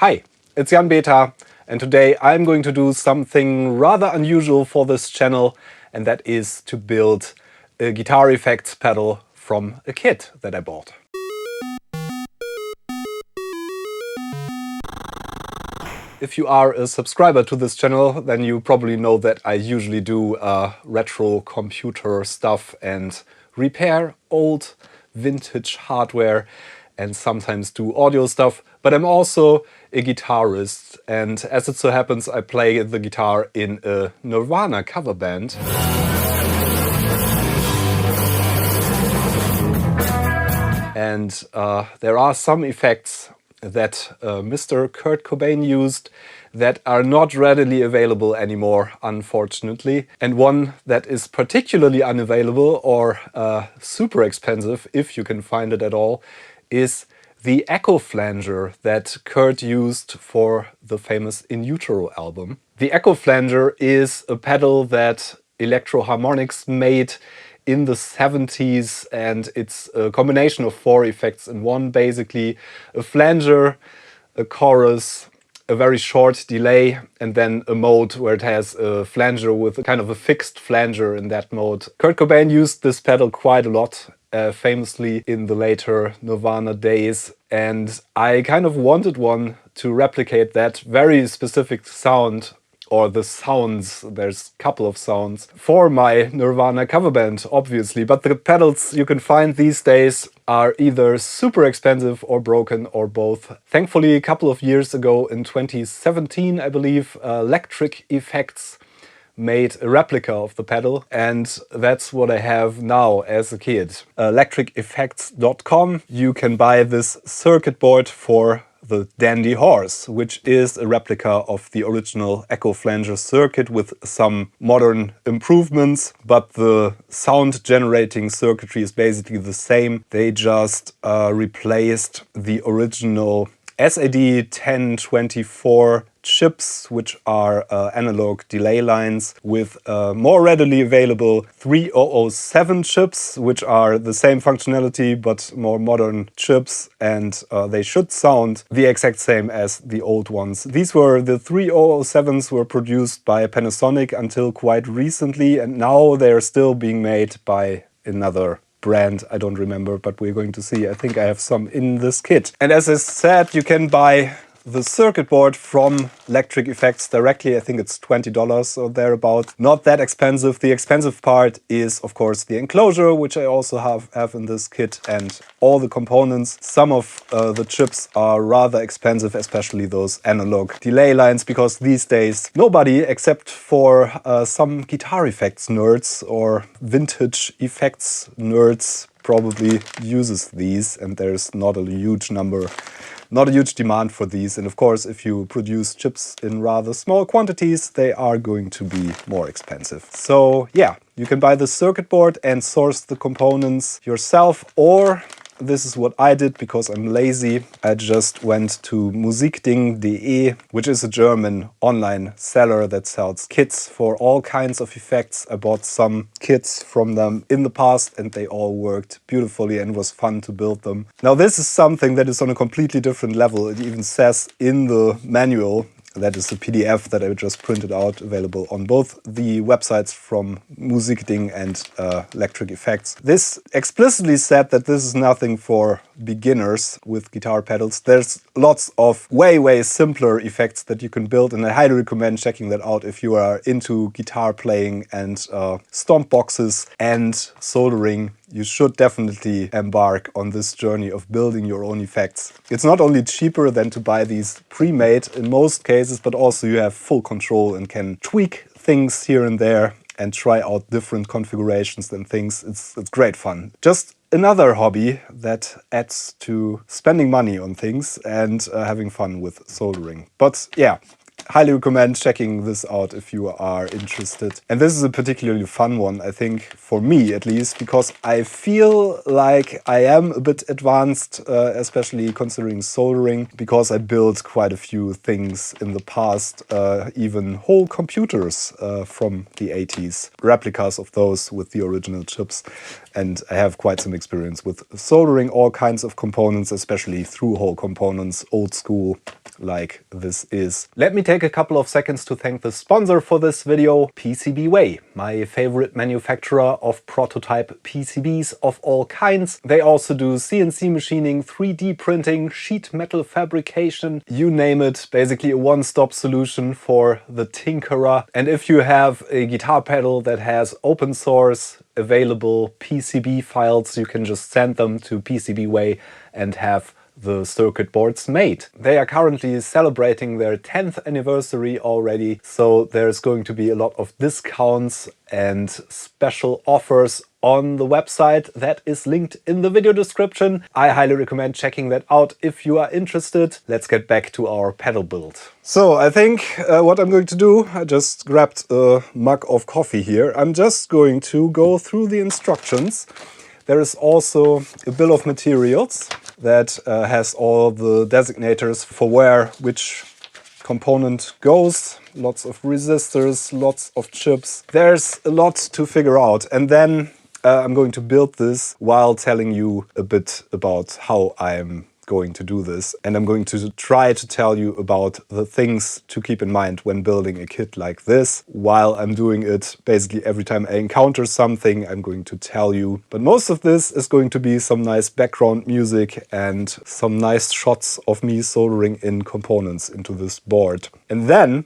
Hi, it's Jan Beta, and today I'm going to do something rather unusual for this channel, and that is to build a guitar effects pedal from a kit that I bought. If you are a subscriber to this channel, then you probably know that I usually do retro computer stuff and repair old vintage hardware and sometimes do audio stuff, but I'm also a guitarist, and as it so happens I play the guitar in a Nirvana cover band. And there are some effects that Mr. Kurt Cobain used that are not readily available anymore, unfortunately. And one that is particularly unavailable or super expensive, if you can find it at all, is the Echo Flanger that Kurt used for the famous In Utero album. The Echo Flanger is a pedal that Electro Harmonics made in the 70s, and it's a combination of four effects in one, basically. A flanger, a chorus, a very short delay, and then a mode where it has a flanger with a kind of a fixed flanger in that mode. Kurt Cobain used this pedal quite a lot, famously in the later Nirvana days, and I kind of wanted one to replicate that very specific sound, or the sounds, there's a couple of sounds, for my Nirvana cover band, obviously. But the pedals you can find these days are either super expensive or broken, or both. Thankfully, a couple of years ago, in 2017, I believe, Electric Effects made a replica of the pedal, and that's what I have now as a kit. Electriceffects.com. You can buy this circuit board for the Dandy Horse, which is a replica of the original Echo Flanger circuit with some modern improvements, but the sound generating circuitry is basically the same. They just replaced the original SAD 1024 chips, which are analog delay lines, with more readily available 3007 chips, which are the same functionality but more modern chips, and they should sound the exact same as the old ones. These were the 3007s were produced by Panasonic until quite recently, and now they are still being made by another brand. I don't remember, but we're going to see. I think I have some in this kit. And as I said, you can buy the circuit board from Electric Effects directly. I think it's $20 or thereabout. Not that expensive. The expensive part is, of course, the enclosure, which I also have in this kit, and all the components. Some of the chips are rather expensive, especially those analog delay lines, because these days nobody, except for some guitar effects nerds or vintage effects nerds, probably uses these, and there's not a huge demand for these. And of course, if you produce chips in rather small quantities, they are going to be more expensive. So yeah, you can buy the circuit board and source the components yourself, or this is what I did because I'm lazy. I just went to Musikding.de, which is a German online seller that sells kits for all kinds of effects. I bought some kits from them in the past, and they all worked beautifully and was fun to build them. Now this is something that is on a completely different level. It even says in the manual, that is a PDF that I just printed out, available on both the websites from Musikding and Electric Effects. This explicitly said that this is nothing for beginners with guitar pedals. There's lots of way simpler effects that you can build, and I highly recommend checking that out if you are into guitar playing and stomp boxes and soldering. You should definitely embark on this journey of building your own effects. It's not only cheaper than to buy these pre-made in most cases, but also you have full control and can tweak things here and there and try out different configurations and things. It's great fun. Just another hobby that adds to spending money on things and having fun with soldering. But yeah, highly recommend checking this out if you are interested. And this is a particularly fun one, I think, for me at least, because I feel like I am a bit advanced, especially considering soldering, because I built quite a few things in the past, even whole computers from the 80s, replicas of those with the original chips. And I have quite some experience with soldering all kinds of components, especially through-hole components, old school like this is. Let me take a couple of seconds to thank the sponsor for this video, PCBWay, my favorite manufacturer of prototype PCBs of all kinds. They also do CNC machining, 3D printing, sheet metal fabrication, you name it. Basically a one-stop solution for the tinkerer. And if you have a guitar pedal that has open source available PCB files, you can just send them to PCBWay and have the circuit boards made. They are currently celebrating their 10th anniversary already, so there's going to be a lot of discounts and special offers on the website that is linked in the video description. I highly recommend checking that out if you are interested. Let's get back to our pedal build. So I think what I'm going to do, I just grabbed a mug of coffee here. I'm just going to go through the instructions. There is also a bill of materials that has all the designators for where which component goes. Lots of resistors, lots of chips. There's a lot to figure out. And then I'm going to build this while telling you a bit about how I'm going to do this. And I'm going to try to tell you about the things to keep in mind when building a kit like this. While I'm doing it, basically every time I encounter something, I'm going to tell you. But most of this is going to be some nice background music and some nice shots of me soldering in components into this board. And then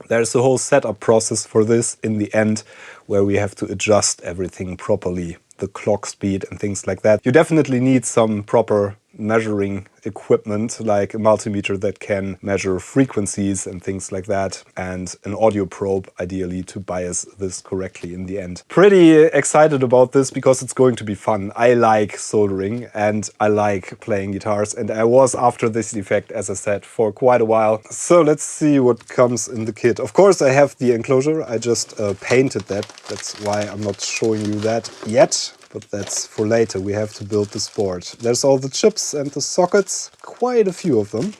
there's a whole setup process for this in the end, where we have to adjust everything properly, the clock speed and things like that. You definitely need some proper measuring equipment, like a multimeter that can measure frequencies and things like that, and an audio probe ideally to bias this correctly in the end. Pretty excited about this because it's going to be fun. I like soldering and I like playing guitars, and I was after this effect, as I said, for quite a while. So let's see what comes in the kit. Of course I have the enclosure, I just painted that. That's why I'm not showing you that yet. But that's for later. We have to build this board. There's all the chips and the sockets, quite a few of them.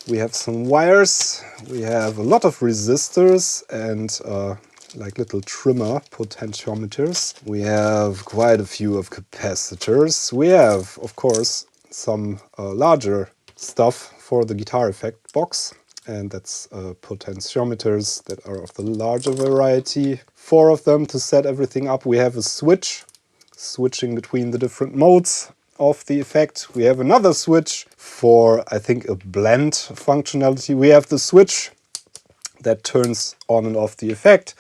We have some wires, we have a lot of resistors and like little trimmer potentiometers. We have quite a few of capacitors. We have, of course, some larger stuff for the guitar effect box. And that's potentiometers that are of the larger variety. 4 of them to set everything up. We have a switch, switching between the different modes of the effect. We have another switch for, I think, a blend functionality. We have the switch that turns on and off the effect.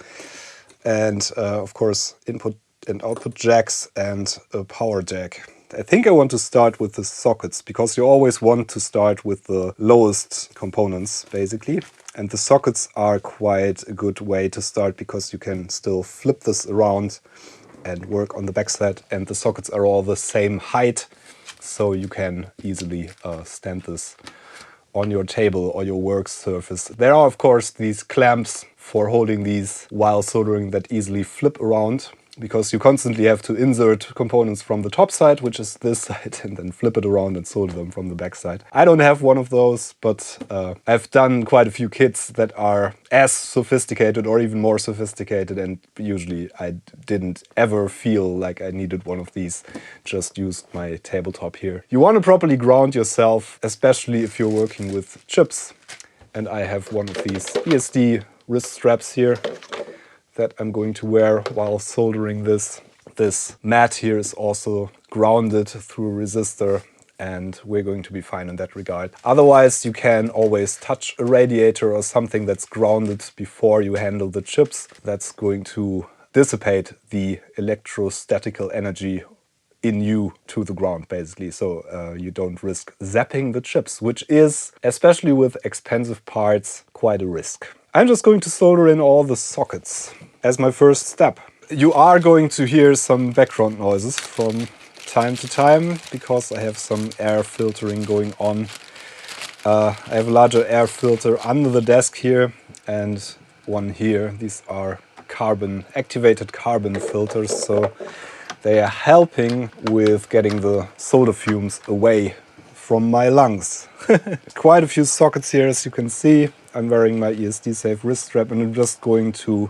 And of course, input and output jacks and a power jack. I think I want to start with the sockets, because you always want to start with the lowest components, basically. And the sockets are quite a good way to start, because you can still flip this around and work on the backside. And the sockets are all the same height, so you can easily stand this on your table or your work surface. There are, of course, these clamps for holding these while soldering that easily flip around, because you constantly have to insert components from the top side, which is this side, and then flip it around and solder them from the back side. I don't have one of those, but I've done quite a few kits that are as sophisticated or even more sophisticated, and usually I didn't ever feel like I needed one of these, just used my tabletop here. You want to properly ground yourself, especially if you're working with chips. And I have one of these ESD wrist straps here that I'm going to wear while soldering this. This mat here is also grounded through a resistor, and we're going to be fine in that regard. Otherwise, you can always touch a radiator or something that's grounded before you handle the chips. That's going to dissipate the electrostatical energy in you to the ground, basically, so you don't risk zapping the chips, which is, especially with expensive parts, quite a risk. I'm just going to solder in all the sockets as my first step. You are going to hear some background noises from time to time, because I have some air filtering going on. I have a larger air filter under the desk here and one here. These are activated carbon filters, so they are helping with getting the solder fumes away from my lungs. Quite a few sockets here, as you can see. I'm wearing my ESD safe wrist strap, and I'm just going to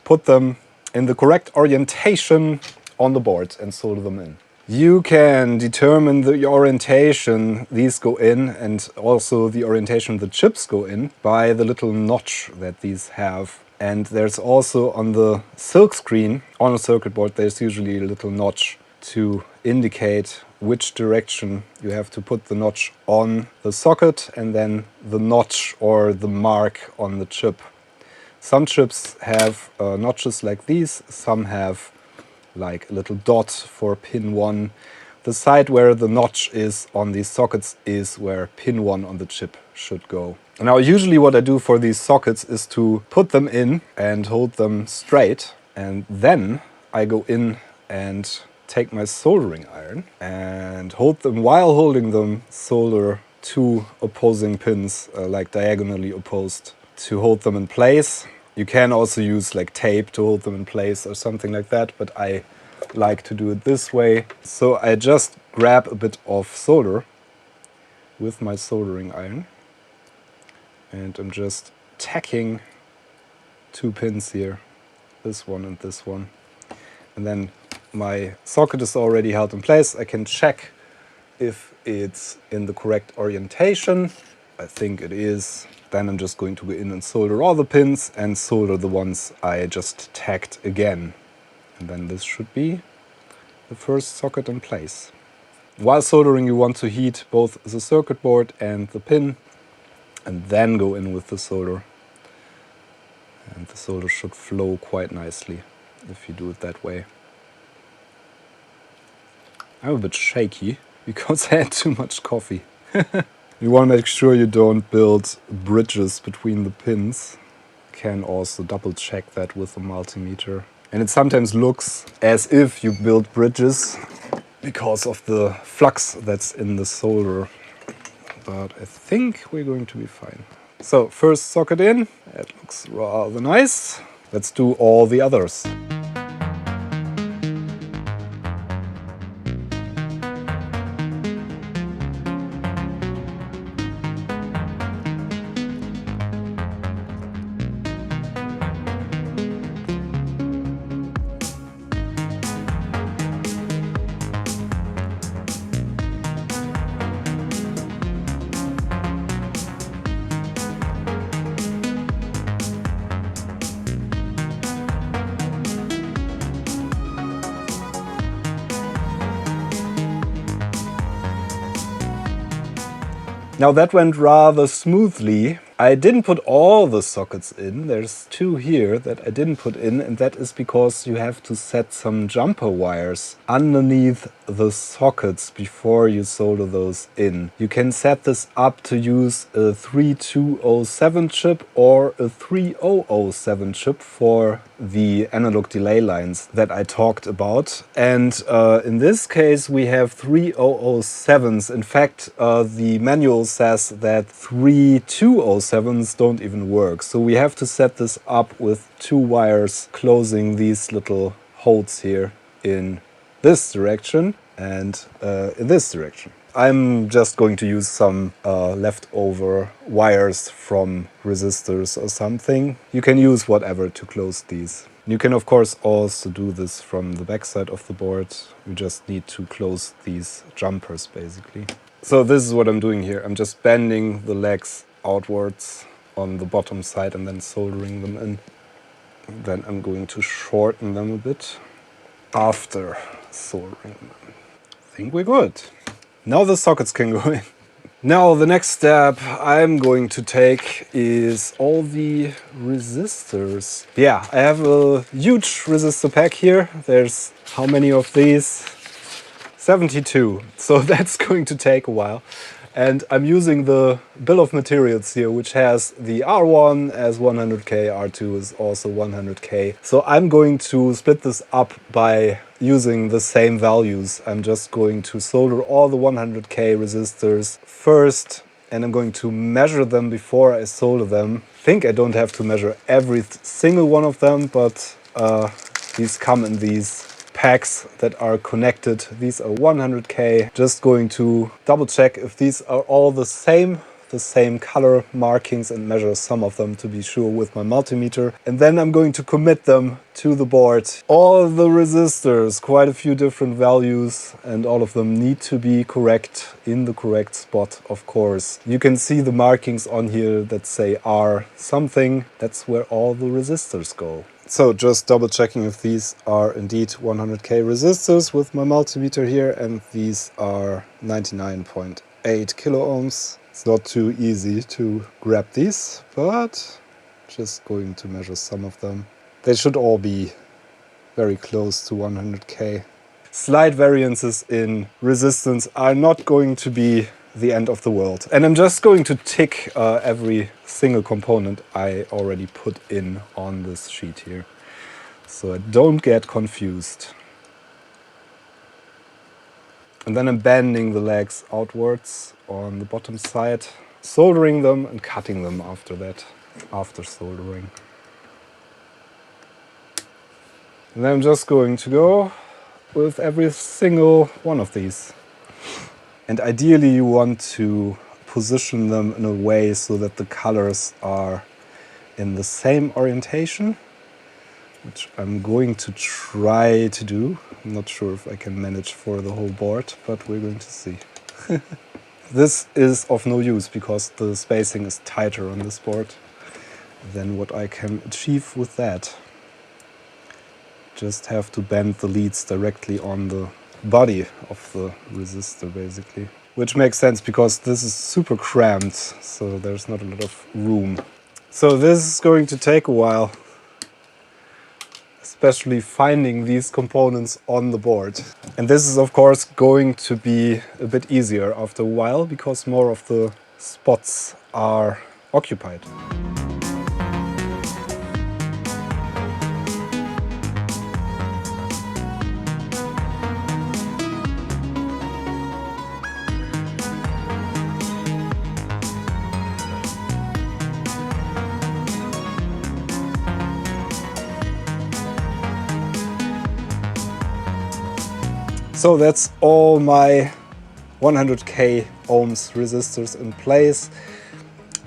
put them in the correct orientation on the board and solder them in. You can determine the orientation these go in and also the orientation the chips go in by the little notch that these have. And there's also on the silk screen on a circuit board, there's usually a little notch to indicate which direction you have to put the notch on the socket and then the notch or the mark on the chip. Some chips have notches like these, some have like a little dot for pin 1. The side where the notch is on these sockets is where pin 1 on the chip should go. Now usually what I do for these sockets is to put them in and hold them straight, and then I go in and take my soldering iron and hold them, while holding them, solder 2 opposing pins like diagonally opposed to hold them in place. You can also use like tape to hold them in place or something like that, but I like to do it this way. So I just grab a bit of solder with my soldering iron and I'm just tacking 2 pins here, this one and this one. And then my socket is already held in place. I can check if it's in the correct orientation. I think it is. Then I'm just going to go in and solder all the pins and solder the ones I just tagged again. And then this should be the first socket in place. While soldering, you want to heat both the circuit board and the pin and then go in with the solder. And the solder should flow quite nicely if you do it that way. I'm a bit shaky because I had too much coffee. You want to make sure you don't build bridges between the pins. You can also double check that with a multimeter. And it sometimes looks as if you build bridges because of the flux that's in the solder. But I think we're going to be fine. So first socket in, that looks rather nice. Let's do all the others. Now that went rather smoothly. I didn't put all the sockets in. There's 2 here that I didn't put in, and that is because you have to set some jumper wires underneath the sockets before you solder those in. You can set this up to use a 3207 chip or a 3007 chip for the analog delay lines that I talked about. And in this case we have 3007s. In fact, the manual says that 3207s don't even work. So we have to set this up with 2 wires closing these little holes here in this direction and in this direction. I'm just going to use some leftover wires from resistors or something. You can use whatever to close these. You can of course also do this from the back side of the board. You just need to close these jumpers basically. So this is what I'm doing here. I'm just bending the legs outwards on the bottom side and then soldering them in. Then I'm going to shorten them a bit after soldering them. I think we're good. Now the sockets can go in. Now the next step I'm going to take is all the resistors. Yeah, I have a huge resistor pack here. There's how many of these? 72. So that's going to take a while. And I'm using the bill of materials here, which has the R1 as 100K, R2 is also 100K. So I'm going to split this up by using the same values. I'm just going to solder all the 100K resistors first, and I'm going to measure them before I solder them. I think I don't have to measure every single one of them, but these come in these packs that are connected. These are 100K. Just going to double check if these are all the same the same color markings and measure some of them to be sure with my multimeter. And then I'm going to commit them to the board. All the resistors, quite a few different values, and all of them need to be correct in the correct spot, of course. You can see the markings on here that say R something. That's where all the resistors go. So just double checking if these are indeed 100k resistors with my multimeter here, and these are 99.8 kilo ohms. It's not too easy to grab these, but just going to measure some of them. They should all be very close to 100k. Slight variances in resistance are not going to be the end of the world. And I'm just going to tick every single component I already put in on this sheet here, so I don't get confused. And then I'm bending the legs outwards on the bottom side, soldering them and cutting them after that, after soldering. And then I'm just going to go with every single one of these. And ideally you want to position them in a way so that the colors are in the same orientation, which I'm going to try to do. I'm not sure if I can manage for the whole board, but we're going to see. This is of no use because the spacing is tighter on this board than what I can achieve with that. Just have to bend the leads directly on the body of the resistor basically. Which makes sense because this is super cramped, so there's not a lot of room. So this is going to take a while, especially finding these components on the board. And this is of course going to be a bit easier after a while because more of the spots are occupied. So that's all my 100k ohms resistors in place.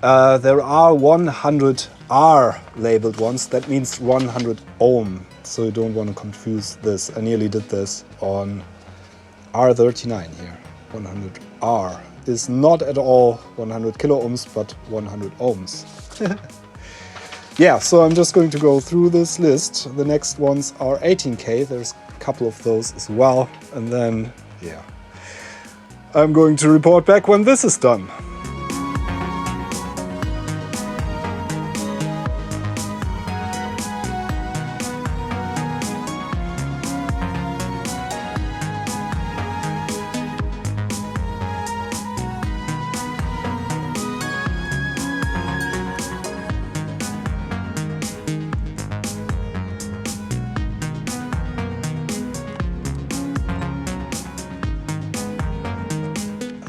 There are 100R labeled ones, that means 100 ohm. So you don't want to confuse this. I nearly did this on R39 here. 100R is not at all 100 kilo ohms, but 100 ohms. Yeah, so I'm just going to go through this list. The next ones are 18k. There's couple of those as well, and then yeah, I'm going to report back when this is done.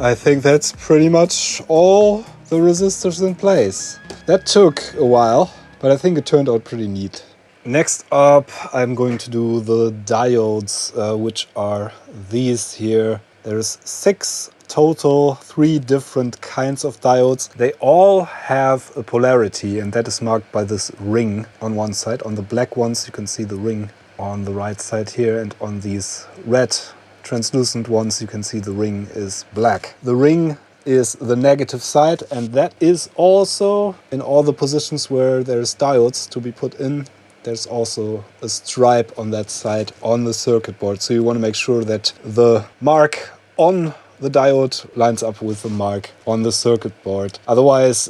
I think that's pretty much all the resistors in place. That took a while, but I think it turned out pretty neat. Next up, I'm going to do the diodes, which are these here. There's 6 total, 3 different kinds of diodes. They all have a polarity, and that is marked by this ring on one side. On the black ones, you can see the ring on the right side here, and on these red translucent ones, you can see the ring is black. The ring is the negative side, and that is also in all the positions where there's diodes to be put in. There's also a stripe on that side on the circuit board. So you want to make sure that the mark on the diode lines up with the mark on the circuit board. Otherwise,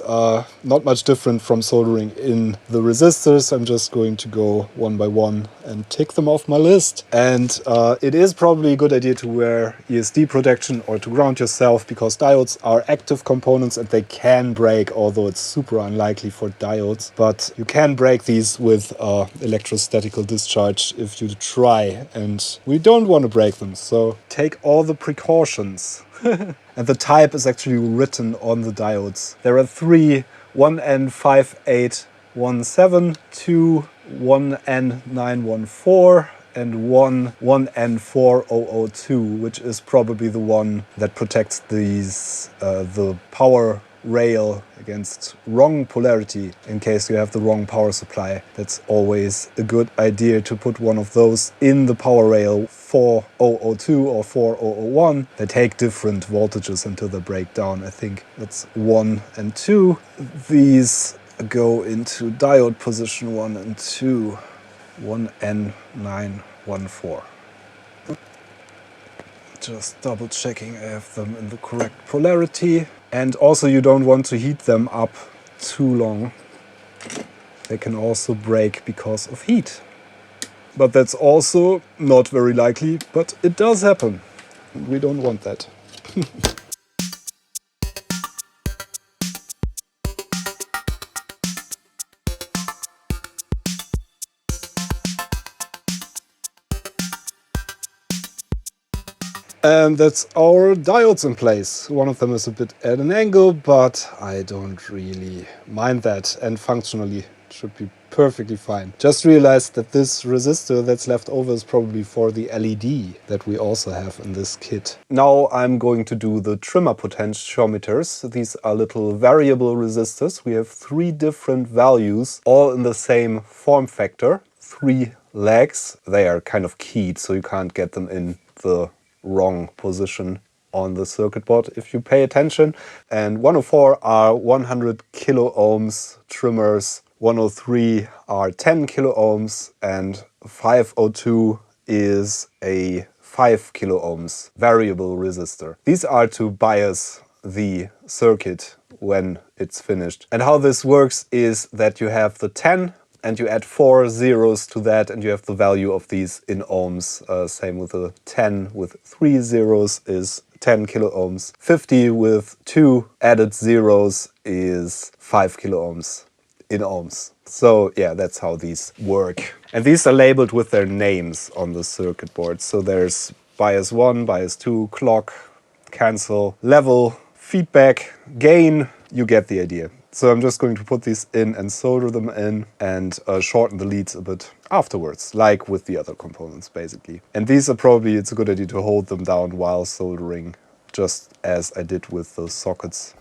not much different from soldering in the resistors. I'm just going to go one by one and tick them off my list. And it is probably a good idea to wear ESD protection or to ground yourself, because diodes are active components and they can break, although it's super unlikely for diodes. But you can break these with electrostatical discharge if you try, and we don't want to break them. So take all the precautions. And the type is actually written on the diodes. There are 3 1N5817, 2 1N914, and 1 1N4002, which is probably the one that protects these the power rail, against wrong polarity, in case you have the wrong power supply. That's always a good idea to put one of those in the power rail 4002 or 4001. They take different voltages until they break down. I think that's 1 and 2. These go into diode position 1 and 2. 1N914. Just double checking I have them in the correct polarity. And also you don't want to heat them up too long. They can also break because of heat. But that's also not very likely, but it does happen. We don't want that. And that's our diodes in place. One of them is a bit at an angle, but I don't really mind that. And functionally, it should be perfectly fine. Just realized that this resistor that's left over is probably for the LED that we also have in this kit. Now I'm going to do the trimmer potentiometers. These are little variable resistors. We have 3 different values, all in the same form factor. 3 legs. They are kind of keyed, so you can't get them in the wrong position on the circuit board if you pay attention. And 104 are 100 kilo ohms trimmers, 103 are 10 kilo ohms, and 502 is a 5 kilo ohms variable resistor. These are to bias the circuit when it's finished. And how this works is that you have the 10 and you add 4 zeros to that, and you have the value of these in ohms. Same with the 10 with 3 zeros is 10 kilo ohms. 50 with 2 added zeros is 5 kilo ohms in ohms. So yeah, that's how these work. And these are labeled with their names on the circuit board. So there's bias 1, bias 2, clock, cancel, level, feedback, gain. You get the idea. So I'm just going to put these in and solder them in and shorten the leads a bit afterwards, like with the other components basically. And these are probably, it's a good idea to hold them down while soldering, just as I did with those sockets.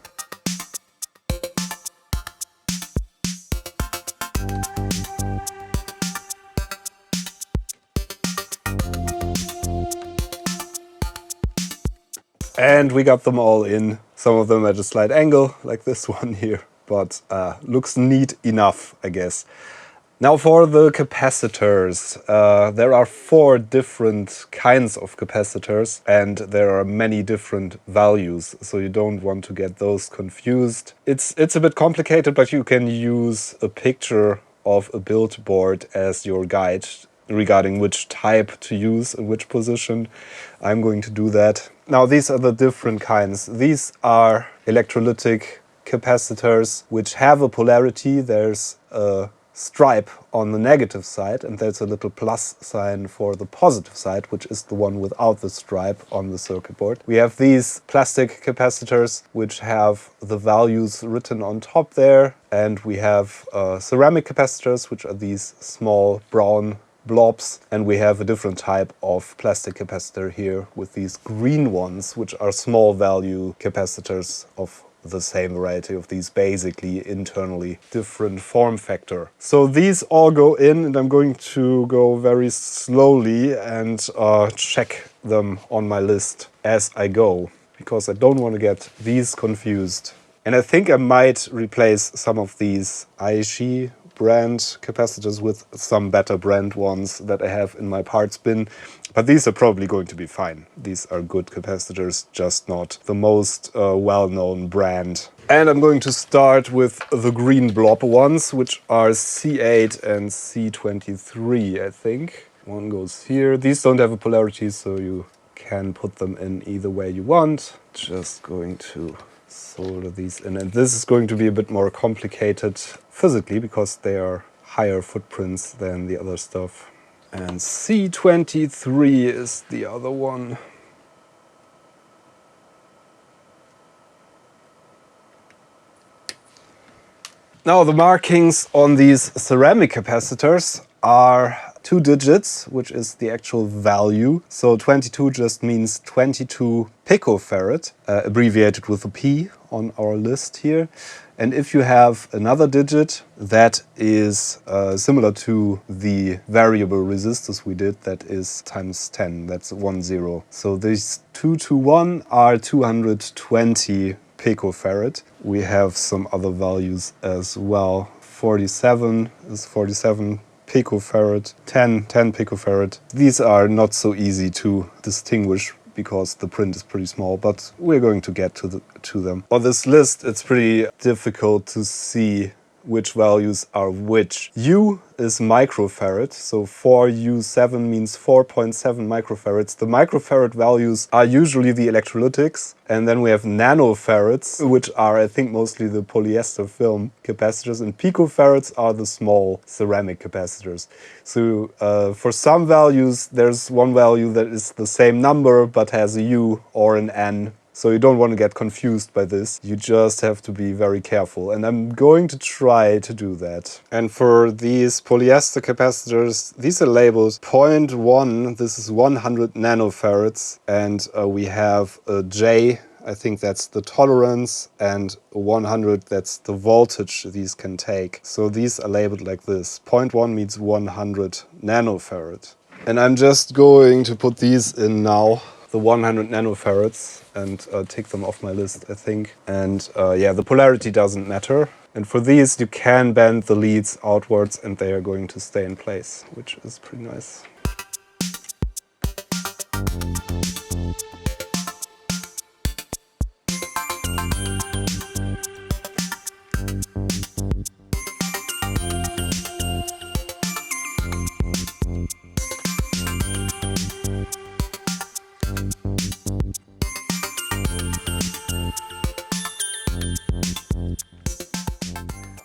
And we got them all in, some of them at a slight angle, like this one here. But looks neat enough, I guess. Now for the capacitors. There are 4 different kinds of capacitors and there are many different values, so you don't want to get those confused. It's a bit complicated, but you can use a picture of a build board as your guide regarding which type to use in which position. I'm going to do that. Now these are the different kinds. These are electrolytic capacitors which have a polarity. There's a stripe on the negative side and there's a little plus sign for the positive side, which is the one without the stripe on the circuit board. We have these plastic capacitors which have the values written on top there, and we have ceramic capacitors, which are these small brown blobs, and we have a different type of plastic capacitor here with these green ones, which are small value capacitors of the same variety of these, basically internally different form factor. So these all go in, and I'm going to go very slowly and check them on my list as I go, because I don't want to get these confused. And I think I might replace some of these Aishi brand capacitors with some better brand ones that I have in my parts bin. But these are probably going to be fine. These are good capacitors, just not the most well-known brand. And I'm going to start with the green blob ones, which are C8 and C23, I think. One goes here. These don't have a polarity, so you can put them in either way you want. Just going to solder these in. And this is going to be a bit more complicated physically because they are higher footprints than the other stuff. And C23 is the other one. Now the markings on these ceramic capacitors are 2 digits, which is the actual value. So 22 just means 22 picofarad, abbreviated with a P on our list here. And if you have another digit that is similar to the variable resistors we did, that is times 10, that's 10. So these 2 to 1 are 220 picofarad. We have some other values as well. 47 is 47 picofarad, 10 picofarad. These are not so easy to distinguish because the print is pretty small, but we're going to get to them. On this list, it's pretty difficult to see which values are which. U is microfarad, so 4U7 means 4.7 microfarads. The microfarad values are usually the electrolytics, and then we have nanofarads, which are, I think, mostly the polyester film capacitors, and picofarads are the small ceramic capacitors. So for some values, there's one value that is the same number but has a U or an N. So you don't want to get confused by this. You just have to be very careful. And I'm going to try to do that. And for these polyester capacitors, these are labeled 0.1. This is 100 nanofarads. And we have a J, I think that's the tolerance, and 100, that's the voltage these can take. So these are labeled like this. 0.1 means 100 nanofarad. And I'm just going to put these in now, the 100 nanofarads, and take them off my list, I think. And yeah, the polarity doesn't matter. And for these, you can bend the leads outwards and they are going to stay in place, which is pretty nice.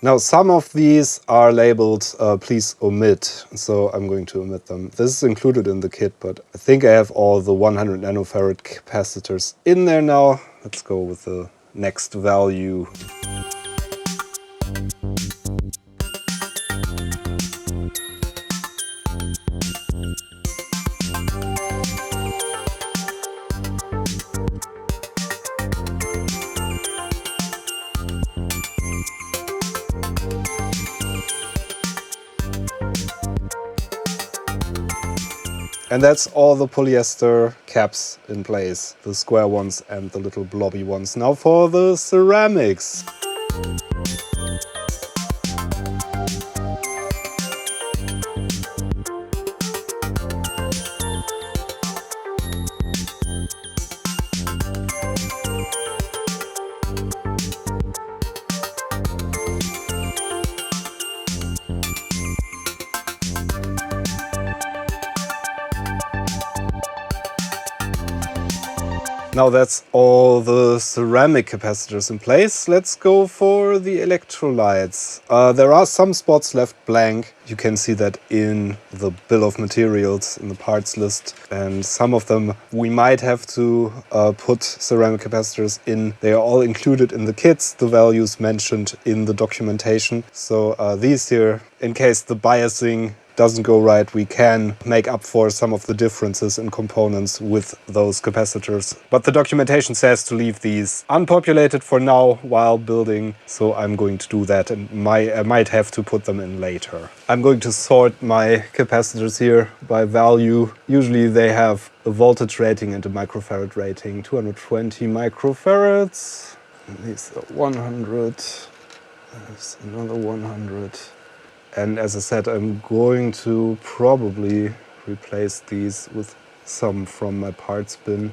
Now, some of these are labeled please omit, so I'm going to omit them. This is included in the kit, but I think I have all the 100 nanofarad capacitors in there now. Let's go with the next value. And that's all the polyester caps in place, the square ones and the little blobby ones. Now for the ceramics. Now that's all the ceramic capacitors in place. Let's go for the electrolytes. There are some spots left blank. You can see that in the bill of materials, in the parts list. And some of them we might have to put ceramic capacitors in. They are all included in the kits, the values mentioned in the documentation. So these here, in case the biasing doesn't go right, we can make up for some of the differences in components with those capacitors. But the documentation says to leave these unpopulated for now while building, so I'm going to do that, and I might have to put them in later. I'm going to sort my capacitors here by value. Usually they have a voltage rating and a microfarad rating. 220 microfarads. And these are 100. There's another 100. And as I said, I'm going to probably replace these with some from my parts bin.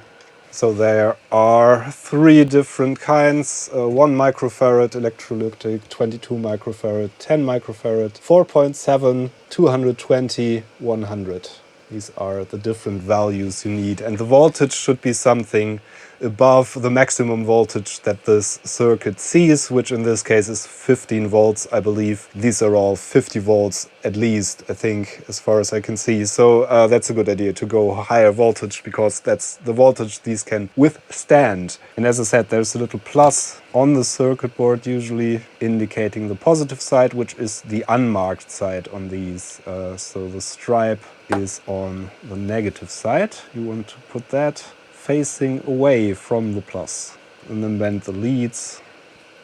So there are 3 different kinds. 1 microfarad electrolytic, 22 microfarad, 10 microfarad, 4.7, 220, 100. These are the different values you need. And the voltage should be something above the maximum voltage that this circuit sees, which in this case is 15 volts, I believe. These are all 50 volts at least, I think, as far as I can see. So that's a good idea to go higher voltage, because that's the voltage these can withstand. And as I said, there's a little plus on the circuit board usually indicating the positive side, which is the unmarked side on these. So the stripe is on the negative side. You want to put that facing away from the plus. And then bend the leads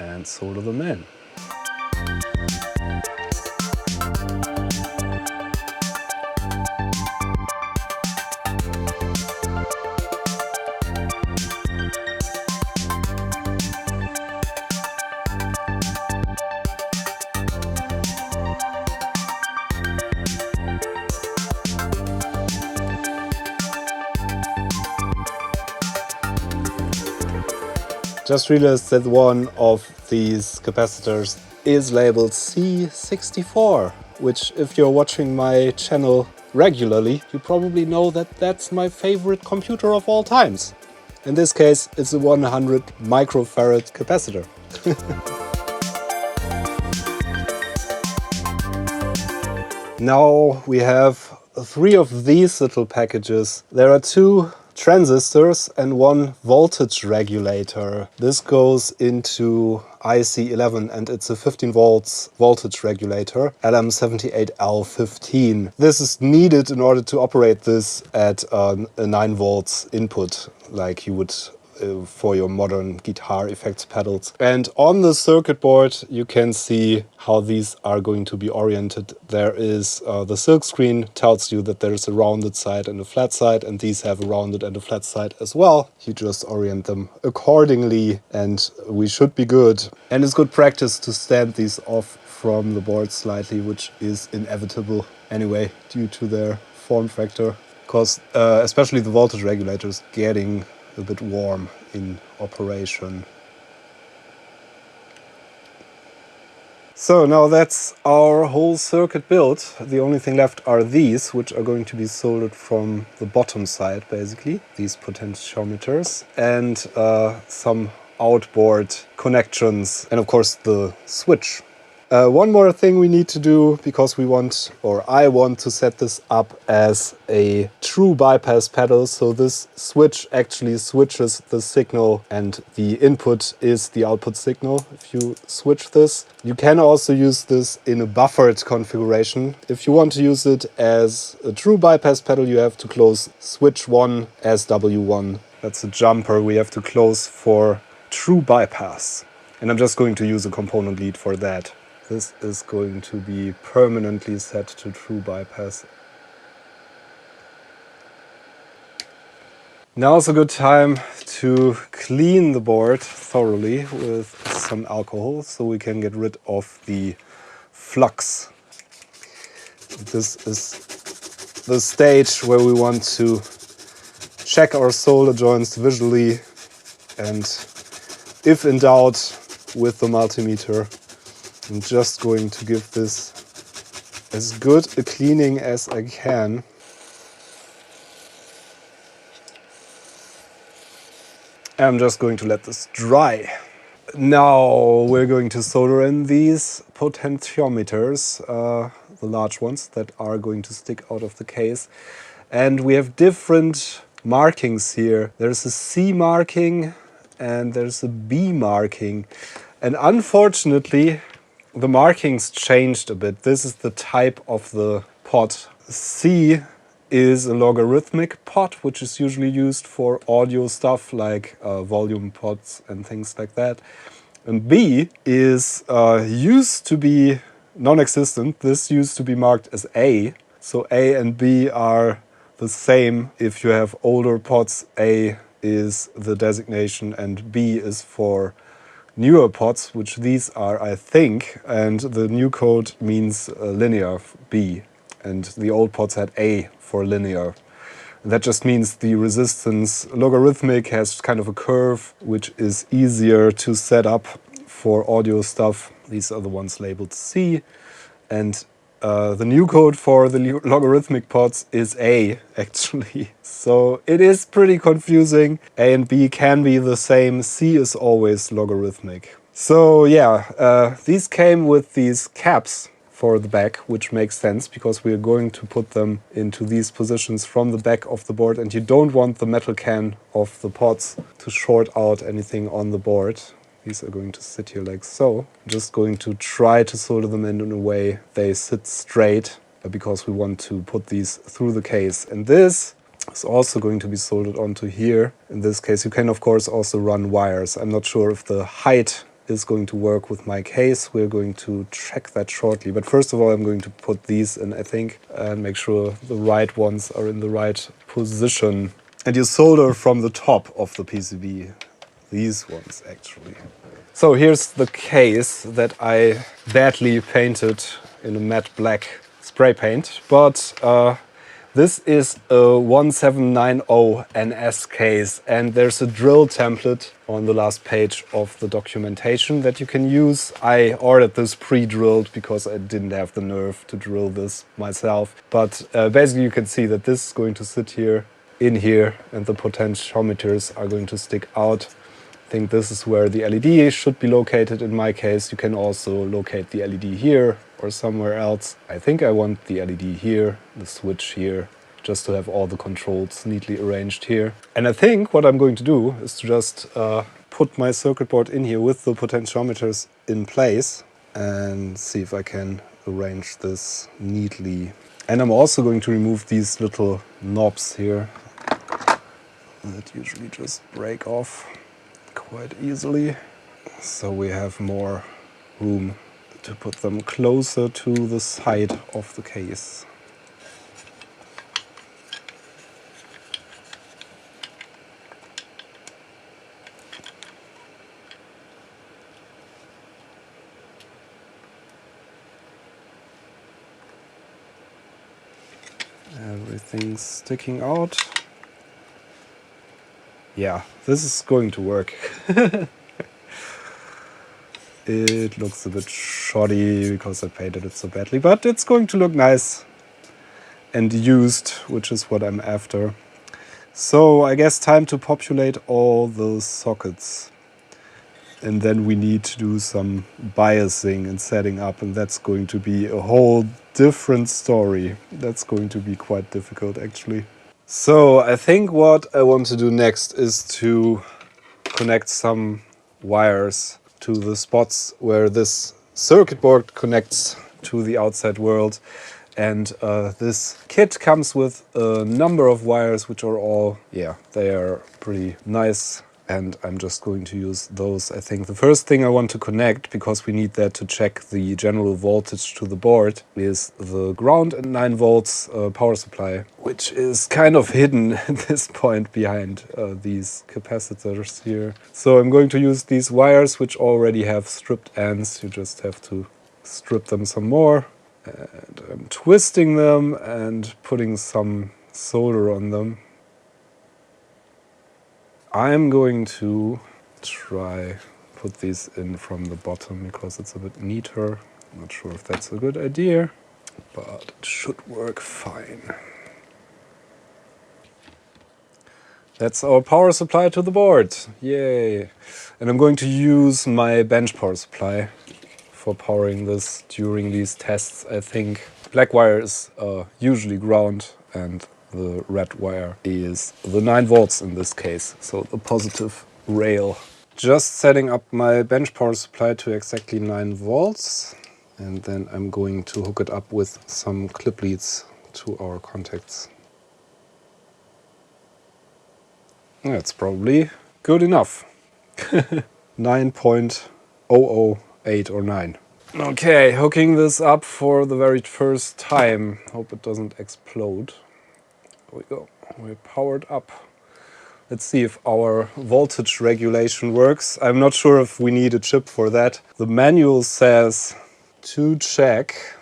and solder them in. Just realized that one of these capacitors is labeled C64, which if you're watching my channel regularly, you probably know that that's my favorite computer of all times. In this case, it's a 100 microfarad capacitor. Now we have 3 of these little packages. There are 2 transistors and 1 voltage regulator. This goes into IC11 and it's a 15 volts voltage regulator, LM78L15. This is needed in order to operate this at a 9 volts input, like you would for your modern guitar effects pedals. And on the circuit board you can see how these are going to be oriented. There is the silk screen tells you that there's a rounded side and a flat side, and these have a rounded and a flat side as well. You just orient them accordingly and we should be good. And it's good practice to stand these off from the board slightly, which is inevitable anyway due to their form factor, because especially the voltage regulator is getting a bit warm in operation. So now that's our whole circuit built. The only thing left are these, which are going to be soldered from the bottom side, basically. These potentiometers and some outboard connections, and of course the switch. One more thing we need to do, because we want, or I want to set this up as a true bypass pedal. So this switch actually switches the signal and the input is the output signal. If you switch this, you can also use this in a buffered configuration. If you want to use it as a true bypass pedal, you have to close switch 1 as W1. That's a jumper we have to close for true bypass. And I'm just going to use a component lead for that. This is going to be permanently set to true bypass. Now is a good time to clean the board thoroughly with some alcohol so we can get rid of the flux. This is the stage where we want to check our solder joints visually, and if in doubt with the multimeter, I'm just going to give this as good a cleaning as I can. And I'm just going to let this dry. Now we're going to solder in these potentiometers, the large ones that are going to stick out of the case. And we have different markings here. There's a C marking and there's a B marking. And unfortunately, the markings changed a bit. This is the type of the pot. C is a logarithmic pot, which is usually used for audio stuff like volume pots and things like that. And B is used to be non-existent. This used to be marked as A. So A and B are the same. If you have older pots, A is the designation and B is for newer pots, which these are, I think, and the new code means linear, B, and the old pots had A for linear. That just means the resistance logarithmic has kind of a curve, which is easier to set up for audio stuff. These are the ones labeled C, and the new code for the logarithmic pots is A, actually. So it is pretty confusing. A and B can be the same. C is always logarithmic. So yeah, these came with these caps for the back, which makes sense because we're going to put them into these positions from the back of the board, and you don't want the metal can of the pots to short out anything on the board. These are going to sit here like so. I'm just going to try to solder them in a way they sit straight because we want to put these through the case. And this is also going to be soldered onto here. In this case, you can of course also run wires. I'm not sure if the height is going to work with my case. We're going to check that shortly. But first of all, I'm going to put these in, I think, and make sure the right ones are in the right position. And you solder from the top of the PCB. These ones, actually. So here's the case that I badly painted in a matte black spray paint. But this is a 1790 NS case, and there's a drill template on the last page of the documentation that you can use. I ordered this pre-drilled because I didn't have the nerve to drill this myself. But basically you can see that this is going to sit here, in here, and the potentiometers are going to stick out. I think this is where the LED should be located in my case. You can also locate the LED here or somewhere else. I think I want the LED here, the switch here, just to have all the controls neatly arranged here. And I think what I'm going to do is to just put my circuit board in here with the potentiometers in place and see if I can arrange this neatly. And I'm also going to remove these little knobs here that usually just break off quite easily. So we have more room to put them closer to the side of the case. Everything's sticking out. Yeah, this is going to work. It looks a bit shoddy because I painted it so badly, but it's going to look nice and used, which is what I'm after. So I guess time to populate all those sockets. And then we need to do some biasing and setting up, and that's going to be a whole different story. That's going to be quite difficult, actually. So I think what I want to do next is to connect some wires to the spots where this circuit board connects to the outside world. And this kit comes with a number of wires which are all, yeah, they are pretty nice. And I'm just going to use those. I think the first thing I want to connect, because we need that to check the general voltage to the board, is the ground and 9 volts power supply, which is kind of hidden at this point behind these capacitors here. So I'm going to use these wires, which already have stripped ends. You just have to strip them some more. And I'm twisting them and putting some solder on them. I'm going to try put these in from the bottom because it's a bit neater. I'm not sure if that's a good idea, but it should work fine. That's our power supply to the board. Yay! And I'm going to use my bench power supply for powering this during these tests, I think. Black wire is usually ground, and the red wire is the 9 volts in this case, so the positive rail. Just setting up my bench power supply to exactly 9 volts, and then I'm going to hook it up with some clip leads to our contacts. That's probably good enough. 9.008 or 9. Okay, hooking this up for the very first time. Hope it doesn't explode. There we go. We're powered up. Let's see if our voltage regulation works. I'm not sure if we need a chip for that. The manual says to check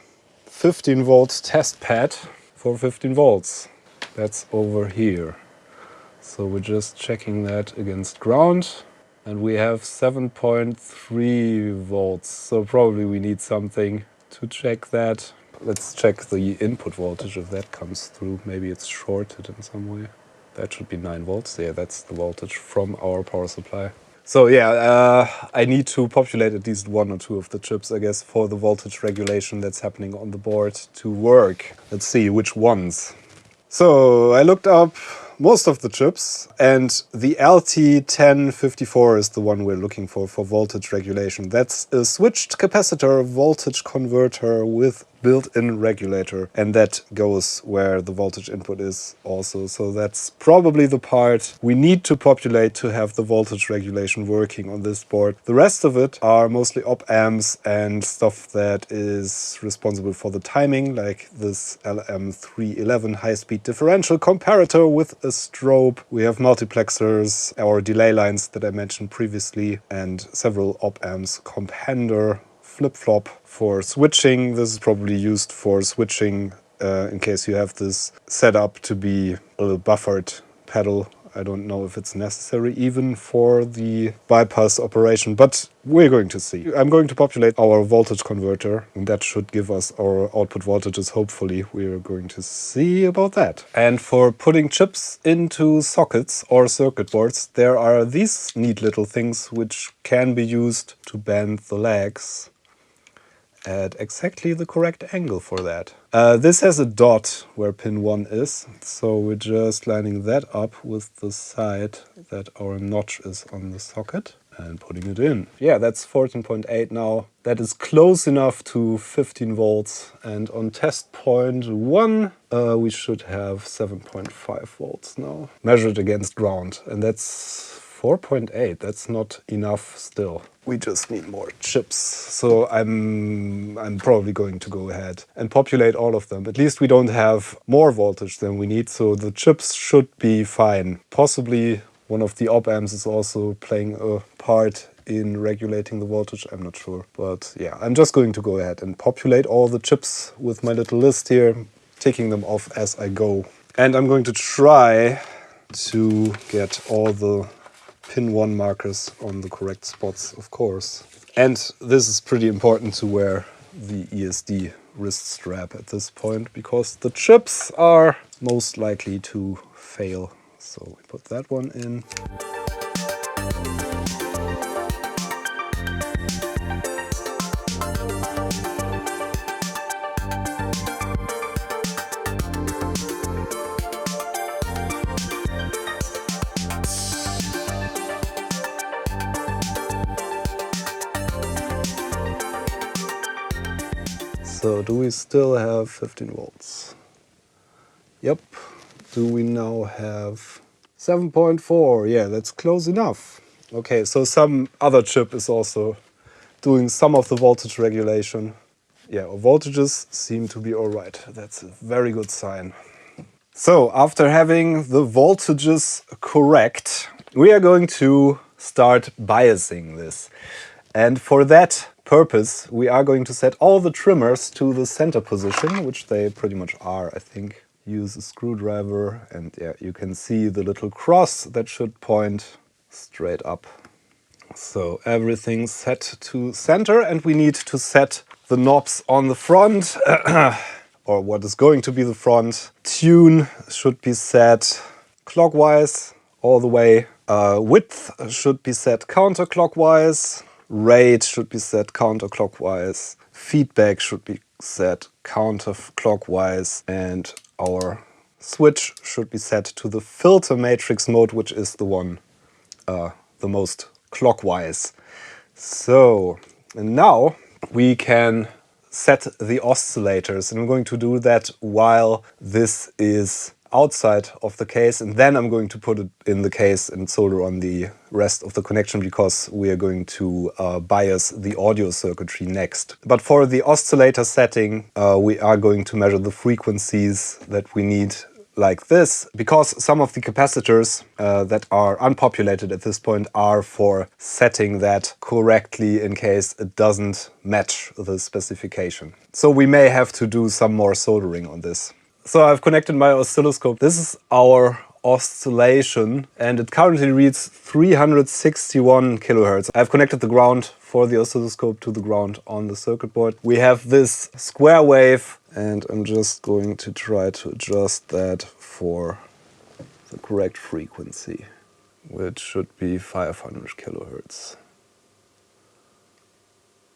15 volts test pad for 15 volts. That's over here. So we're just checking that against ground. And we have 7.3 volts. So probably we need something to check that. Let's check the input voltage if that comes through. Maybe it's shorted in some way. That should be 9 volts. Yeah, that's the voltage from our power supply. So yeah, I need to populate at least 1 or 2 of the chips, I guess, for the voltage regulation that's happening on the board to work. Let's see which ones. So I looked up most of the chips, and the LT1054 is the one we're looking for voltage regulation. That's a switched capacitor voltage converter with built-in regulator, and that goes where the voltage input is also. So that's probably the part we need to populate to have the voltage regulation working on this board. The rest of it are mostly op amps and stuff that is responsible for the timing, like this LM311 high-speed differential comparator with a strobe. We have multiplexers or delay lines that I mentioned previously, and several op amps, compender, flip-flop for switching. This is probably used for switching in case you have this set up to be a buffered pedal. I don't know if it's necessary even for the bypass operation, but we're going to see. I'm going to populate our voltage converter, and that should give us our output voltages, hopefully. We're going to see about that. And for putting chips into sockets or circuit boards, there are these neat little things which can be used to bend the legs at exactly the correct angle for that. This has a dot where pin 1 is, so we're just lining that up with the side that our notch is on the socket and putting it in. Yeah, that's 14.8 now. That is close enough to 15 volts, and on test point 1 we should have 7.5 volts now, measured against ground, and that's 4.8. That's not enough still. We just need more chips. So I'm probably going to go ahead and populate all of them. At least we don't have more voltage than we need, so the chips should be fine. Possibly one of the op amps is also playing a part in regulating the voltage, I'm not sure. But yeah, I'm just going to go ahead and populate all the chips with my little list here, taking them off as I go. And I'm going to try to get all the pin 1 markers on the correct spots, of course. And this is pretty important to wear the ESD wrist strap at this point, because the chips are most likely to fail. So we put that one in. So do we still have 15 volts? Yep. Do we now have 7.4? Yeah, that's close enough. Okay, so some other chip is also doing some of the voltage regulation. Yeah, our voltages seem to be all right. That's a very good sign. So after having the voltages correct, we are going to start biasing this. And for that purpose, we are going to set all the trimmers to the center position, which they pretty much are, I think. Use a screwdriver, and yeah, you can see the little cross that should point straight up. So everything's set to center, and we need to set the knobs on the front, or what is going to be the front. Tune should be set clockwise all the way. Width should be set counterclockwise. Rate should be set counterclockwise. Feedback should be set counterclockwise. And our switch should be set to the filter matrix mode, which is the one the most clockwise. So, and now we can set the oscillators, and I'm going to do that while this is outside of the case, and then I'm going to put it in the case and solder on the rest of the connection, because we are going to bias the audio circuitry next. But for the oscillator setting, we are going to measure the frequencies that we need like this, because some of the capacitors that are unpopulated at this point are for setting that correctly in case it doesn't match the specification. So we may have to do some more soldering on this. So I've connected my oscilloscope. This is our oscillation, and it currently reads 361 kilohertz. I've connected the ground for the oscilloscope to the ground on the circuit board. We have this square wave, and I'm just going to try to adjust that for the correct frequency, which should be 500 kilohertz.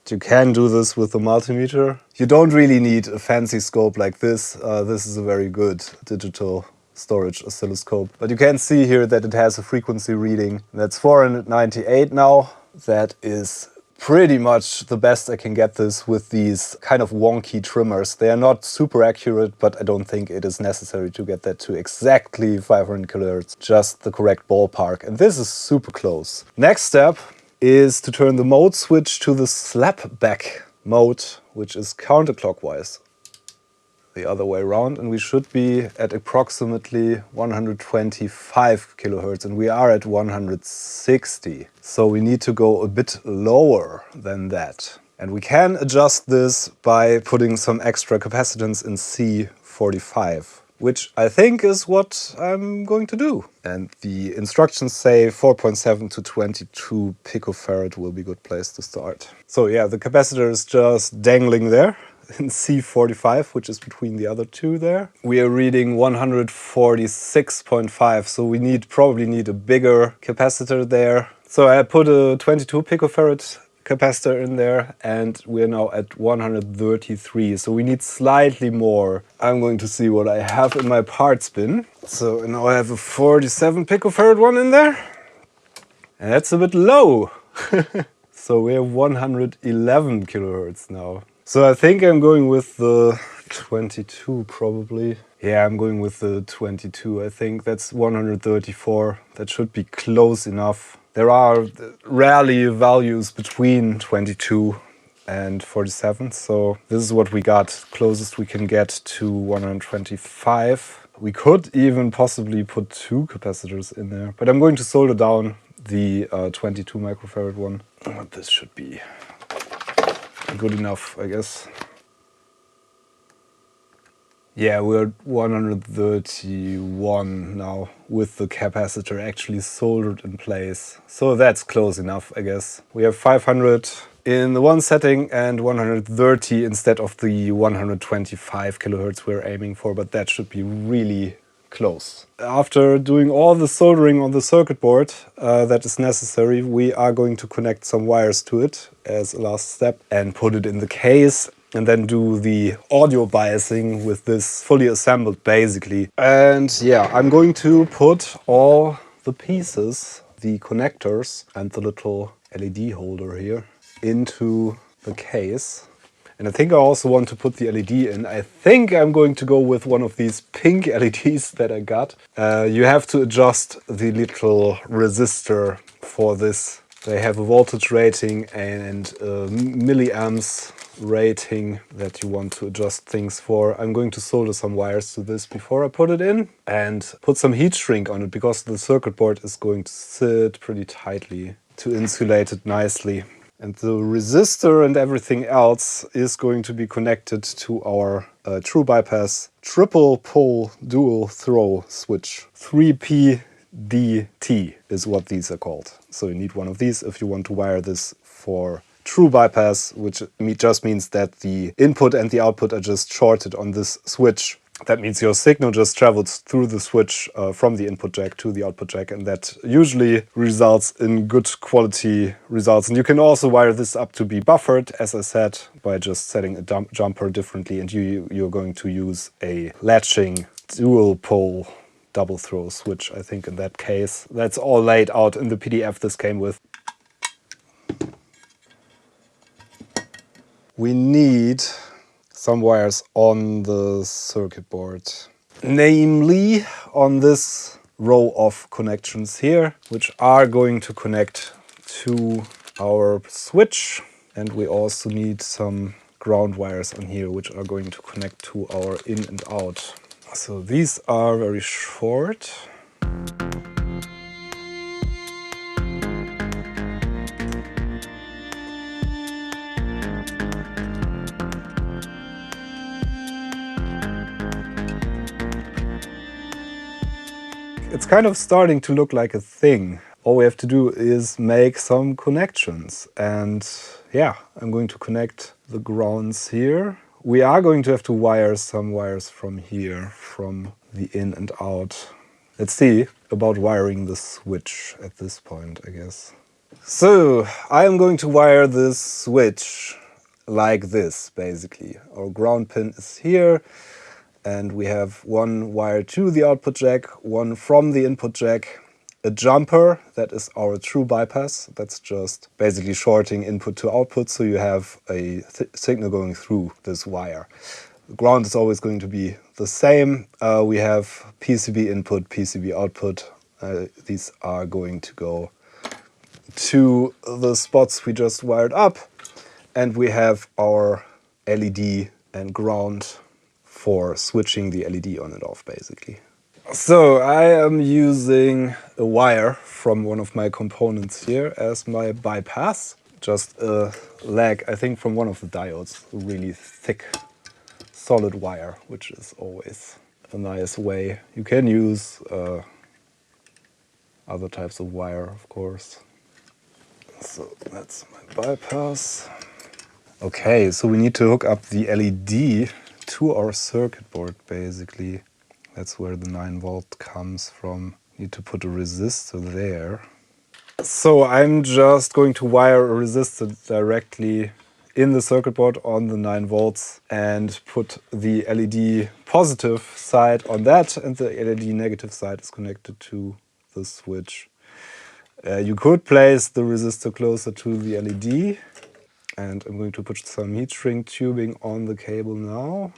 You can do this with a multimeter. You don't really need a fancy scope like this. This is a very good digital storage oscilloscope. But you can see here that it has a frequency reading. That's 498 now. That is pretty much the best I can get this with these kind of wonky trimmers. They are not super accurate, but I don't think it is necessary to get that to exactly 500 kHz, just the correct ballpark. And this is super close. Next step is to turn the mode switch to the slapback mode, which is counterclockwise. The other way around, and we should be at approximately 125 kHz, and we are at 160. So we need to go a bit lower than that. And we can adjust this by putting some extra capacitance in C45, which I think is what I'm going to do. And the instructions say 4.7 to 22 picofarad will be a good place to start. So yeah, the capacitor is just dangling there in C45, which is between the other two there. We are reading 146.5, so we probably need a bigger capacitor there. So I put a 22 picofarad capacitor in there, and we're now at 133, so we need slightly more. I'm going to see what I have in my parts bin. So now I have a 47 picofarad one in there, and that's a bit low. So we have 111 kilohertz now. So I think I'm going with the 22 probably. Yeah, I'm going with the 22. I think that's 134. That should be close enough. There are rarely values between 22 and 47, so this is what we got. Closest we can get to 125. We could even possibly put two capacitors in there, but I'm going to solder down the 22 microfarad one. This should be good enough, I guess. Yeah, we're at 131 now with the capacitor actually soldered in place. So that's close enough, I guess. We have 500 in the one setting and 130 instead of the 125 kilohertz we're aiming for, but that should be really close. After doing all the soldering on the circuit board that is necessary, we are going to connect some wires to it as a last step and put it in the case, and then do the audio biasing with this fully assembled basically. And yeah, I'm going to put all the pieces, the connectors and the little LED holder here, into the case. And I think I also want to put the LED in. I think I'm going to go with one of these pink LEDs that I got. You have to adjust the little resistor for this. They have a voltage rating and a milliamps rating that you want to adjust things for. I'm going to solder some wires to this before I put it in and put some heat shrink on it, because the circuit board is going to sit pretty tightly to insulate it nicely. And the resistor and everything else is going to be connected to our true bypass triple pole dual throw switch. 3PDT is what these are called. So you need one of these if you want to wire this for true bypass, which just means that the input and the output are just shorted on this switch. That means your signal just travels through the switch from the input jack to the output jack, and that usually results in good quality results. And you can also wire this up to be buffered, as I said, by just setting a jumper differently, and you're going to use a latching dual pole double throw switch, I think, in that case. That's all laid out in the PDF this came with. We need some wires on the circuit board, namely on this row of connections here, which are going to connect to our switch. And we also need some ground wires on here, which are going to connect to our in and out. So these are very short. It's kind of starting to look like a thing. All we have to do is make some connections. And yeah, I'm going to connect the grounds here. We are going to have to wire some wires from here, from the in and out. Let's see about wiring the switch at this point, I guess. So I'm going to wire this switch like this, basically. Our ground pin is here. And we have one wire to the output jack, one from the input jack, a jumper, that is our true bypass. That's just basically shorting input to output, so you have a signal going through this wire. The ground is always going to be the same. We have PCB input, PCB output. These are going to go to the spots we just wired up. And we have our LED and ground for switching the LED on and off, basically. So I am using a wire from one of my components here as my bypass. Just a leg, I think, from one of the diodes. A really thick, solid wire, which is always a nice way. You can use other types of wire, of course. So that's my bypass. Okay, so we need to hook up the LED to our circuit board, basically. That's where the 9 volt comes from. Need to put a resistor there. So I'm just going to wire a resistor directly in the circuit board on the 9 volts and put the LED positive side on that, and the LED negative side is connected to the switch. You could place the resistor closer to the LED. And I'm going to put some heat shrink tubing on the cable now.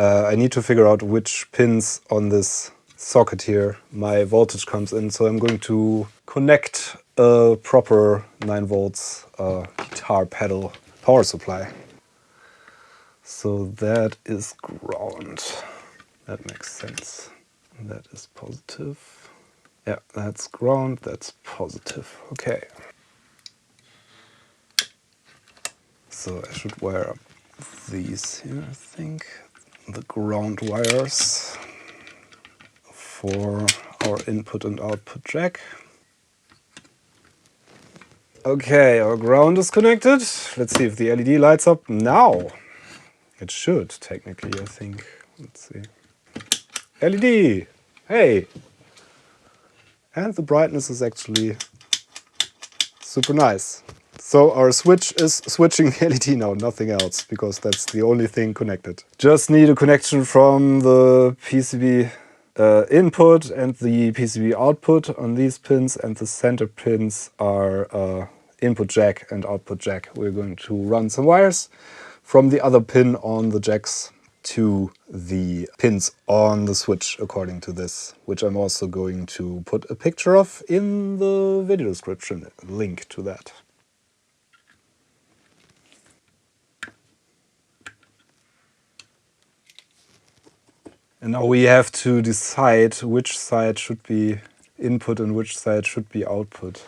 I need to figure out which pins on this socket here my voltage comes in. So I'm going to connect a proper 9 volts guitar pedal power supply. So that is ground. That makes sense. That is positive. Yeah, that's ground. That's positive. Okay. So I should wire up these here, I think. The ground wires for our input and output jack. Okay, our ground is connected. Let's see if the LED lights up now. It should, technically, I think. Let's see. LED! Hey! And the brightness is actually super nice. So our switch is switching the LED now, nothing else, because that's the only thing connected. Just need a connection from the PCB input and the PCB output on these pins, and the center pins are input jack and output jack. We're going to run some wires from the other pin on the jacks to the pins on the switch according to this, which I'm also going to put a picture of in the video description, a link to that. And now we have to decide which side should be input and which side should be output.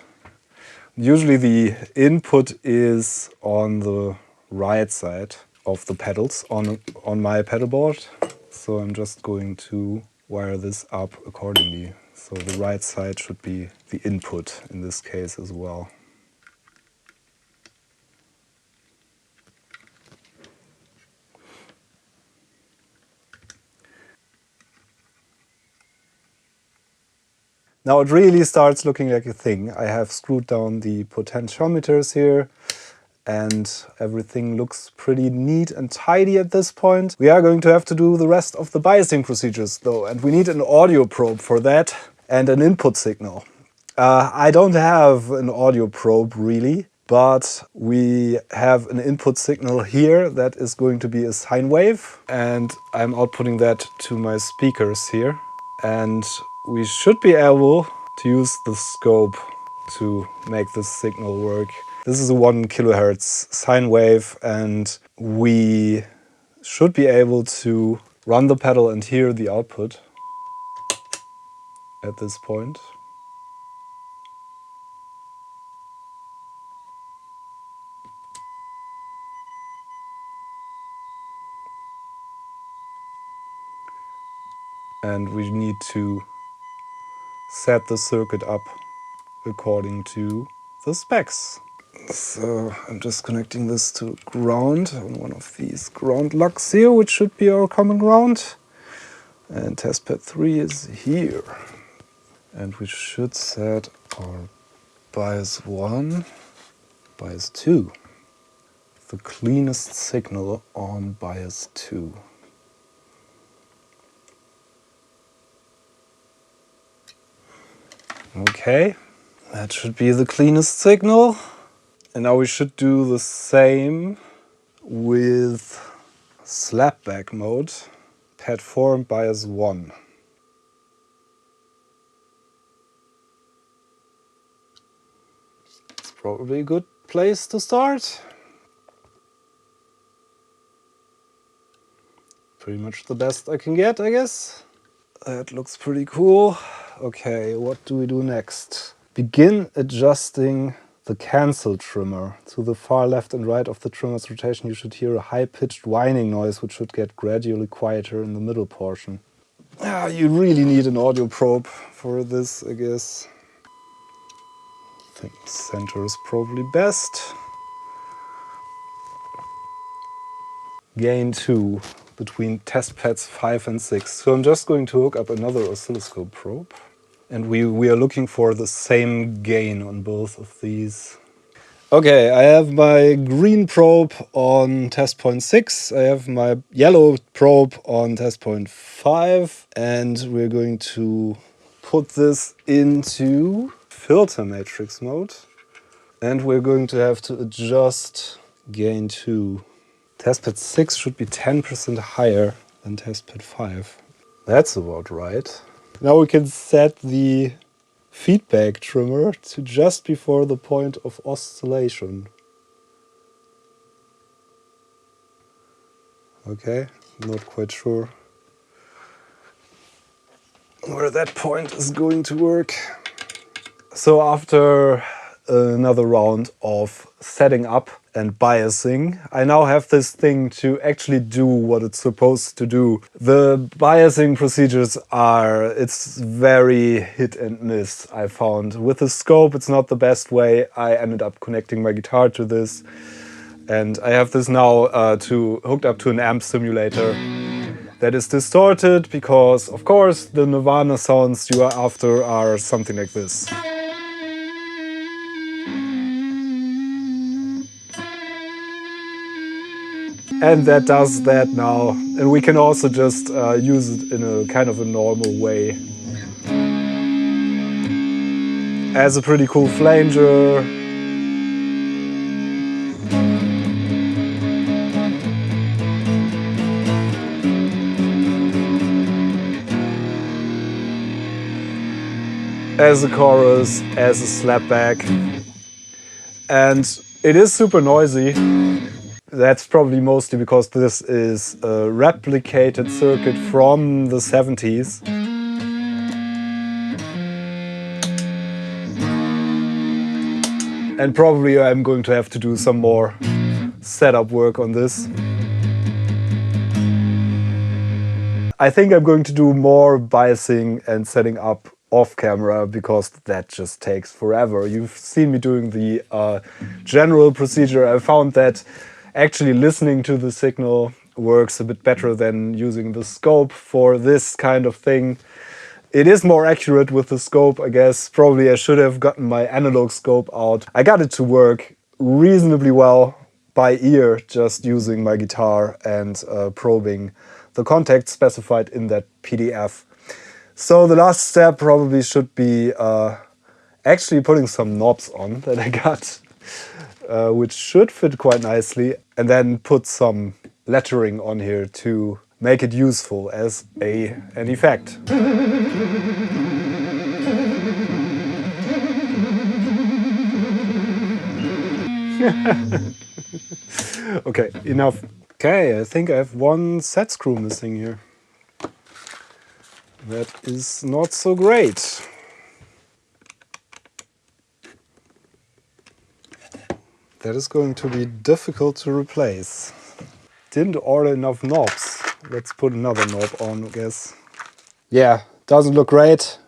Usually the input is on the right side of the pedals on my pedal board. So I'm just going to wire this up accordingly. So the right side should be the input in this case as well. Now it really starts looking like a thing. I have screwed down the potentiometers here and everything looks pretty neat and tidy at this point. We are going to have to do the rest of the biasing procedures though, and we need an audio probe for that and an input signal. I don't have an audio probe really, but we have an input signal here that is going to be a sine wave, and I'm outputting that to my speakers here. And we should be able to use the scope to make this signal work. This is a 1 kilohertz sine wave, and we should be able to run the pedal and hear the output at this point. And we need to set the circuit up according to the specs. So I'm just connecting this to ground on one of these ground lugs here, which should be our common ground. And test pad 3 is here. And we should set our bias 1, bias 2. The cleanest signal on bias 2. Okay, that should be the cleanest signal. And now we should do the same with slapback mode, pad 4 and bias 1. It's probably a good place to start. Pretty much the best I can get, I guess. That looks pretty cool. Okay, what do we do next? Begin adjusting the cancel trimmer. To the far left and right of the trimmer's rotation, you should hear a high-pitched whining noise, which should get gradually quieter in the middle portion. You really need an audio probe for this, I guess. I think center is probably best. Gain 2 between test pads 5 and 6. So I'm just going to hook up another oscilloscope probe. And we are looking for the same gain on both of these. Okay, I have my green probe on test point 6. I have my yellow probe on test point 5. And we're going to put this into filter matrix mode. And we're going to have to adjust gain 2. Test pad 6 should be 10% higher than test pad 5. That's about right. Now we can set the feedback trimmer to just before the point of oscillation. Okay, not quite sure where that point is going to work. So after another round of setting up and biasing, I now have this thing to actually do what it's supposed to do. The biasing procedures it's very hit and miss, I found. With the scope, it's not the best way. I ended up connecting my guitar to this. And I have this now hooked up to an amp simulator that is distorted because, of course, the Nirvana sounds you are after are something like this. And that does that now. And we can also just use it in a kind of a normal way. As a pretty cool flanger. As a chorus, as a slapback. And it is super noisy. That's probably mostly because this is a replicated circuit from the 70s. And probably I'm going to have to do some more setup work on this. I think I'm going to do more biasing and setting up off camera because that just takes forever. You've seen me doing the general procedure. I found that actually listening to the signal works a bit better than using the scope for this kind of thing. It is more accurate with the scope, I guess. Probably I should have gotten my analog scope out. I got it to work reasonably well by ear, just using my guitar and probing the contacts specified in that PDF. So the last step probably should be actually putting some knobs on that I got, which should fit quite nicely, and then put some lettering on here to make it useful as an effect. Okay, enough. Okay, I think I have one set screw missing here. That is not so great. That is going to be difficult to replace. Didn't order enough knobs. Let's put another knob on, I guess. Yeah, doesn't look great.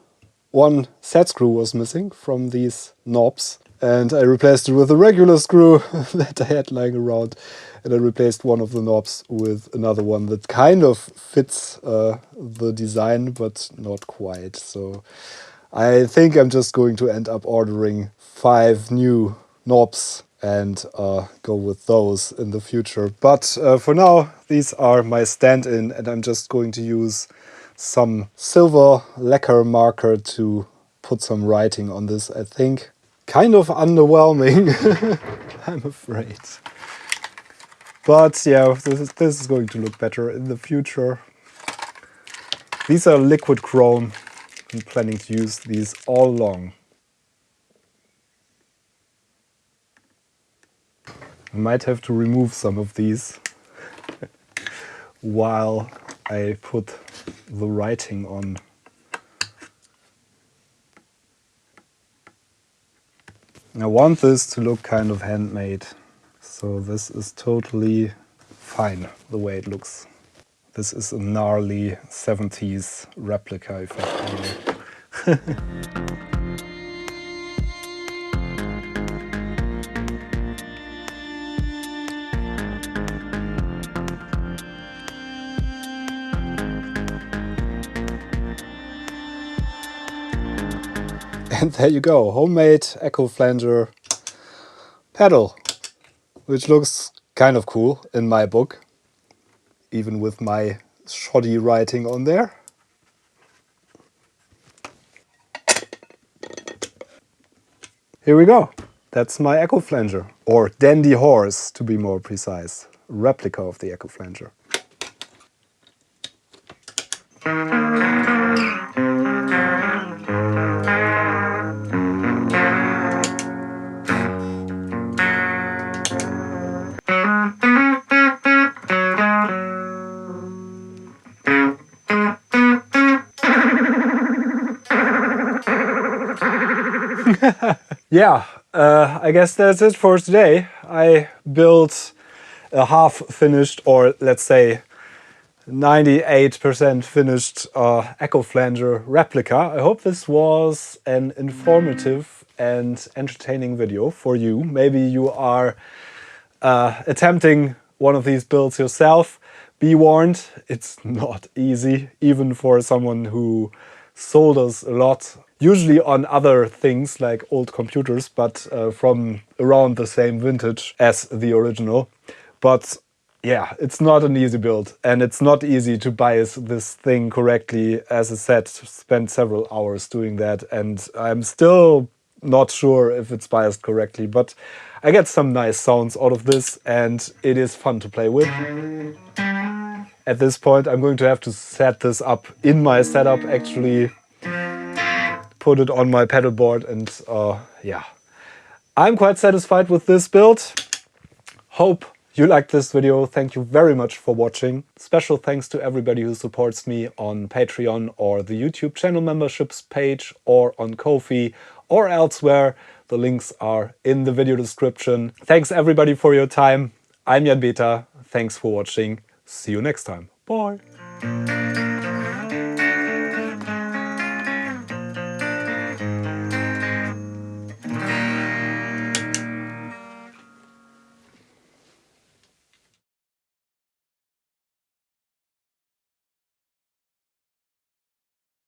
One set screw was missing from these knobs. And I replaced it with a regular screw that I had lying around. And I replaced one of the knobs with another one that kind of fits the design, but not quite. So I think I'm just going to end up ordering 5 new knobs and go with those in the future. But for now, these are my stand-in, and I'm just going to use some silver lacquer marker to put some writing on this, I think. Kind of underwhelming, I'm afraid. But yeah, this is going to look better in the future. These are liquid chrome. I'm planning to use these all along. I might have to remove some of these while I put the writing on. I want this to look kind of handmade, so this is totally fine the way it looks. This is a gnarly 70s replica effect. And there you go, homemade Echo Flanger pedal, which looks kind of cool in my book, even with my shoddy writing on there. Here we go. That's my Echo Flanger, or Dandy Horse to be more precise, replica of the Echo Flanger. Yeah, I guess that's it for today. I built a half-finished, or let's say 98% finished Echo Flanger replica. I hope this was an informative and entertaining video for you. Maybe you are attempting one of these builds yourself. Be warned, it's not easy, even for someone who solders a lot. Usually on other things like old computers, but from around the same vintage as the original. But yeah, it's not an easy build, and it's not easy to bias this thing correctly. As I said, spent several hours doing that, and I'm still not sure if it's biased correctly, but I get some nice sounds out of this, and it is fun to play with. At this point, I'm going to have to set this up in my setup, actually put it on my pedal board, and yeah. I'm quite satisfied with this build. Hope you liked this video. Thank you very much for watching. Special thanks to everybody who supports me on Patreon or the YouTube channel memberships page or on Ko-fi or elsewhere. The links are in the video description. Thanks everybody for your time. I'm Jan Beta. Thanks for watching. See you next time. Bye.